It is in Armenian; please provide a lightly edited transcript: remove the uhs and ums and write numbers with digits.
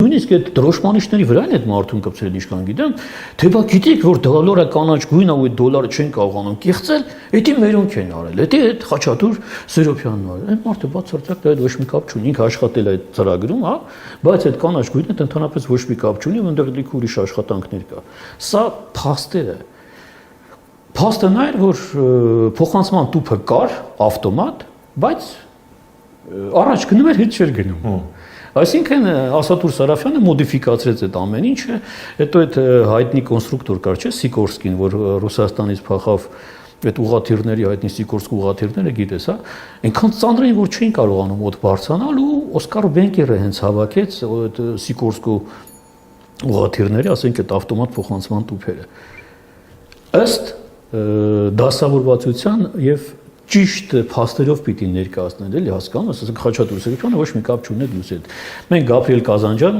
նույնիսկ այդ դրոշմանիչների վրա են այդ մարդուն կպցրել ինչքան գիտեմ, թե բա գիտեք որ դոլարը կանաչ գույն է ու այդ դոլարը չեն կարողանում կեղծել, դա մերոնք են արել, դա այդ Խաչատուր Սերոբյանն արել, այդ մարդը բացարձակ դա ոչ մի կապ չունի, ինքը աշխատել է այդ ծրագրում, հա, բայց այդ կանաչ գույնը ընդհանրապես ոչ մի կապ չունի, այնտեղ լիքը ուրիշ աշխատանքներ կա։ Սա փաստեր է։ Փաստը նա էր, որ փոխանցման տուփը կար, ավտոմատ, բայց առաջ գնում էր, հետ չէր գնում։ Այսինքն Ասատուր Սարաֆյանը մոդիֆիկացրեց այդ ամեն ինչը, հետո այդ հայտնի կոնստրուկտոր կար, չէ՞, Սիկորսկին, որ Ռուսաստանից փախավ այդ ուղղաթիռների հայտնի Սիկորսկ ուղղաթիռները, գիտես, հա, այնքան ծանր էին, որ չէին կարողանում ոտ բարձրանալ ու Օսկար Բենկերը հենց հավաքեց այդ Սիկորսկու ուղղաթիռների, ասենք այդ ավտոմատ փոխանցման տուփերը։ Ըստ դասավորվածության եւ ճիշտ փաստերով պիտի ներկայացնել, էլի հասկանում ես, ասենք Խաչատուր Սերոբյանը ոչ մի կապ չունի դուս հետ։ Մենք Գաբրիել Կազանջյան